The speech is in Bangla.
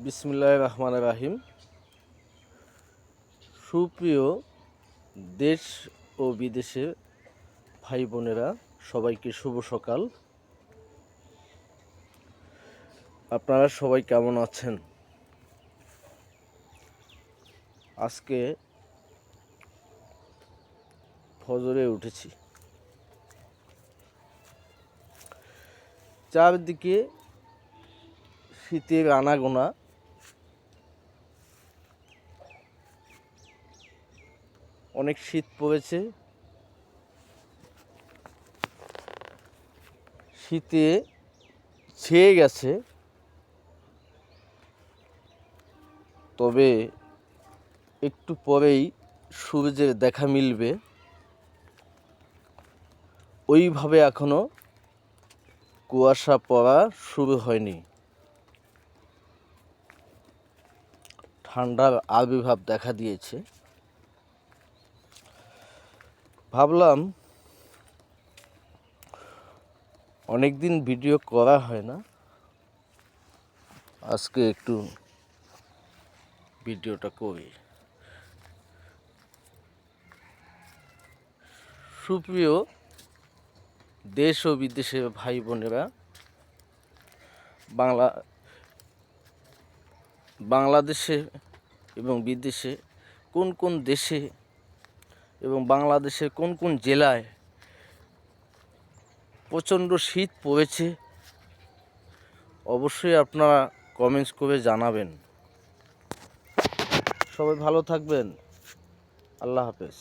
বিসমিল্লাহির রহমানির রহিম। সুপ্রিয় দেশ ও বিদেশের ভাই বোনেরা, সবাইকে শুভ সকাল। আপনারা সবাই কেমন আছেন? আজকে ফজরে উঠেছি, চারদিকে শীতের আনাগোনা। অনেক শীত পড়েছে, শীতে ছেয়ে গেছে, তবে একটু পরেই সূর্যের দেখা মিলবে। ওইভাবে এখনো কুয়াশা পড়া শুরু হয়নি, ঠান্ডার আবির্ভাব দেখা দিয়েছে। ভাবলাম অনেক দিন ভিডিও করা হয় না, আজকে একটু ভিডিওটা করি। সুপ্রিয় দেশ ও বিদেশের ভাই বোনেরা, বাংলাদেশে এবং বিদেশে কোন কোন দেশে এবং বাংলাদেশের কোন কোন জেলায় প্রচণ্ড শীত পড়েছে, অবশ্যই আপনারা কমেন্টস করে জানাবেন। সবাই ভালো থাকবেন। আল্লাহ হাফেজ।